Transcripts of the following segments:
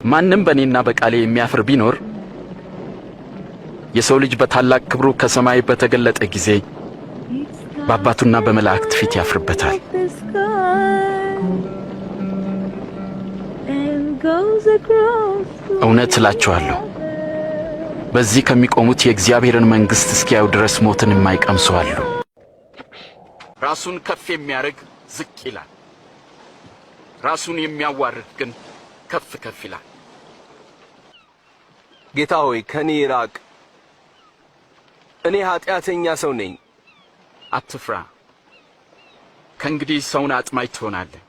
ማንም በእኔና በቃሌ የሚያፍር ቢኖር የሰው ልጅ በታላቅ ክብሩ ከሰማይ በተገለጠ ጊዜ በአባቱና በመላእክት ፊት ያፍርበታል። እውነት እላችኋለሁ በዚህ ከሚቆሙት የእግዚአብሔርን መንግሥት እስኪያዩ ድረስ ሞትን የማይቀምሱ አሉ። ራሱን ከፍ የሚያደርግ ዝቅ ይላል፣ ራሱን የሚያዋርድ ግን ከፍ ከፍ ይላል። ጌታ ሆይ ከኔ ራቅ፣ እኔ ኃጢአተኛ ሰው ነኝ። አትፍራ፣ ከእንግዲህ ሰውን አጥማጅ ትሆናለህ።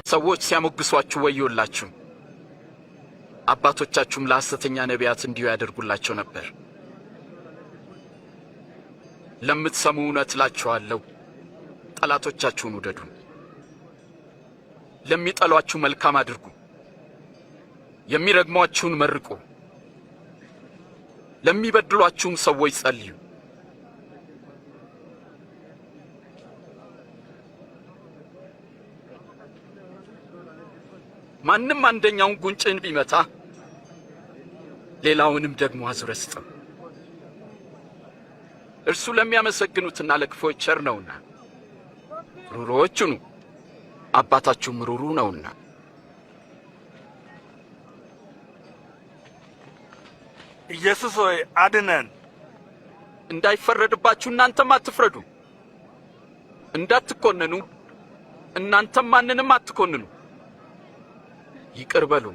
ሰዎች ሲያሞግሷችሁ ወዮላችሁ፣ አባቶቻችሁም ለሐሰተኛ ነቢያት እንዲሁ ያደርጉላቸው ነበር። ለምትሰሙ እውነት እላችኋለሁ፣ ጠላቶቻችሁን ውደዱ፣ ለሚጠሏችሁ መልካም አድርጉ፣ የሚረግሟችሁን መርቁ፣ ለሚበድሏችሁም ሰዎች ጸልዩ። ማንም አንደኛውን ጉንጭን ቢመታ ሌላውንም ደግሞ አዙረህ ስጠው። እርሱ ለሚያመሰግኑትና ለክፉዎች ቸር ነውና፣ ሩሩዎች ሁኑ አባታችሁም ሩሩ ነውና። ኢየሱስ ሆይ አድነን። እንዳይፈረድባችሁ እናንተም አትፍረዱ፣ እንዳትኮነኑ እናንተም ማንንም አትኮንኑ። ይቅር በሉ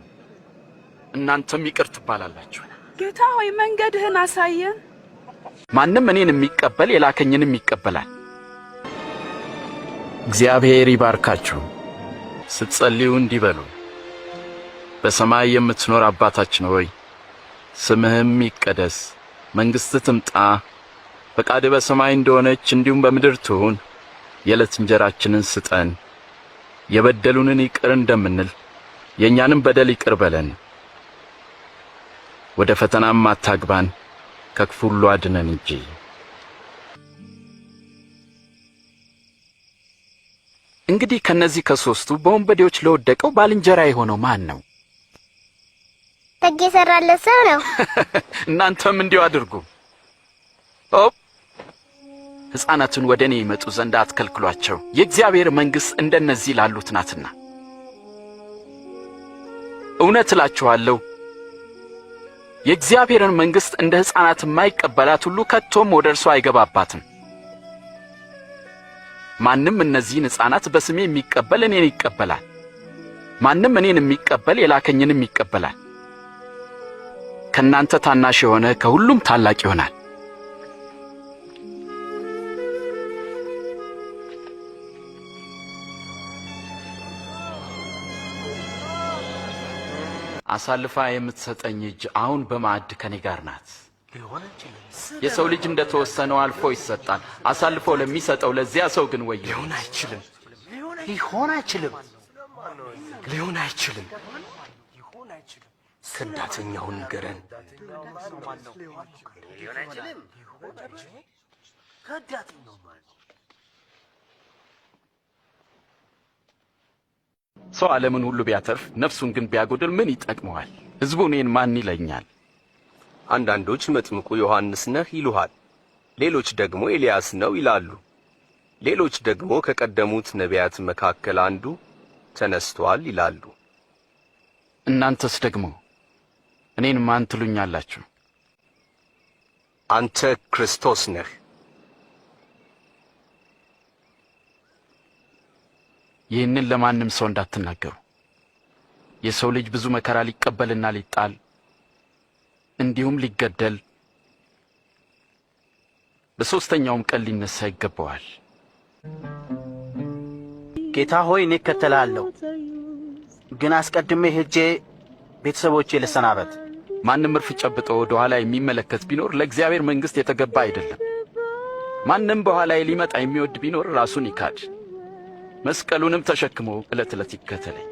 እናንተም ይቅር ትባላላችሁ። ጌታ ሆይ መንገድህን አሳየን። ማንም እኔን የሚቀበል የላከኝንም ይቀበላል። እግዚአብሔር ይባርካችሁ። ስትጸልዩ እንዲህ በሉ: በሰማይ የምትኖር አባታችን ሆይ ስምህም ይቀደስ፣ መንግሥትህ ትምጣ፣ ፈቃድህ በሰማይ እንደሆነች እንዲሁም በምድር ትሁን። የዕለት እንጀራችንን ስጠን፣ የበደሉንን ይቅር እንደምንል የእኛንም በደል ይቅር በለን። ወደ ፈተናም አታግባን፣ ከክፉ ሁሉ አድነን እንጂ። እንግዲህ ከነዚህ ከሦስቱ በወንበዴዎች ለወደቀው ባልንጀራ የሆነው ማን ነው? ደግ የሠራለት ሰው ነው። እናንተም እንዲሁ አድርጉ። ሕፃናትን ወደ እኔ ይመጡ ዘንድ አትከልክሏቸው፣ የእግዚአብሔር መንግሥት እንደነዚህ ላሉት ናትና። እውነት እላችኋለሁ የእግዚአብሔርን መንግሥት እንደ ሕፃናት የማይቀበላት ሁሉ ከቶም ወደ እርሷ አይገባባትም። ማንም እነዚህን ሕፃናት በስሜ የሚቀበል እኔን ይቀበላል፣ ማንም እኔን የሚቀበል የላከኝንም ይቀበላል። ከእናንተ ታናሽ የሆነ ከሁሉም ታላቅ ይሆናል። አሳልፋ የምትሰጠኝ እጅ አሁን በማዕድ ከኔ ጋር ናት። የሰው ልጅ እንደተወሰነው አልፎ ይሰጣል፣ አሳልፎ ለሚሰጠው ለዚያ ሰው ግን ወዮ። ሊሆን አይችልም። ከዳተኛውን ንገረን። ሰው ዓለምን ሁሉ ቢያተርፍ ነፍሱን ግን ቢያጎድል ምን ይጠቅመዋል? ሕዝቡ እኔን ማን ይለኛል? አንዳንዶች መጥምቁ ዮሐንስ ነህ ይሉሃል፣ ሌሎች ደግሞ ኤልያስ ነው ይላሉ፣ ሌሎች ደግሞ ከቀደሙት ነቢያት መካከል አንዱ ተነስቷል ይላሉ። እናንተስ ደግሞ እኔን ማን ትሉኛላችሁ? አንተ ክርስቶስ ነህ። ይህንን ለማንም ሰው እንዳትናገሩ። የሰው ልጅ ብዙ መከራ ሊቀበልና ሊጣል እንዲሁም ሊገደል በሦስተኛውም ቀን ሊነሣ ይገባዋል። ጌታ ሆይ እኔ እከተልሃለሁ፣ ግን አስቀድሜ ሄጄ ቤተሰቦቼ ልሰናበት። ማንም እርፍ ጨብጦ ወደ ኋላ የሚመለከት ቢኖር ለእግዚአብሔር መንግሥት የተገባ አይደለም። ማንም በኋላዬ ሊመጣ የሚወድ ቢኖር ራሱን ይካድ፣ መስቀሉንም ተሸክሞ ዕለት ዕለት ይከተለኝ።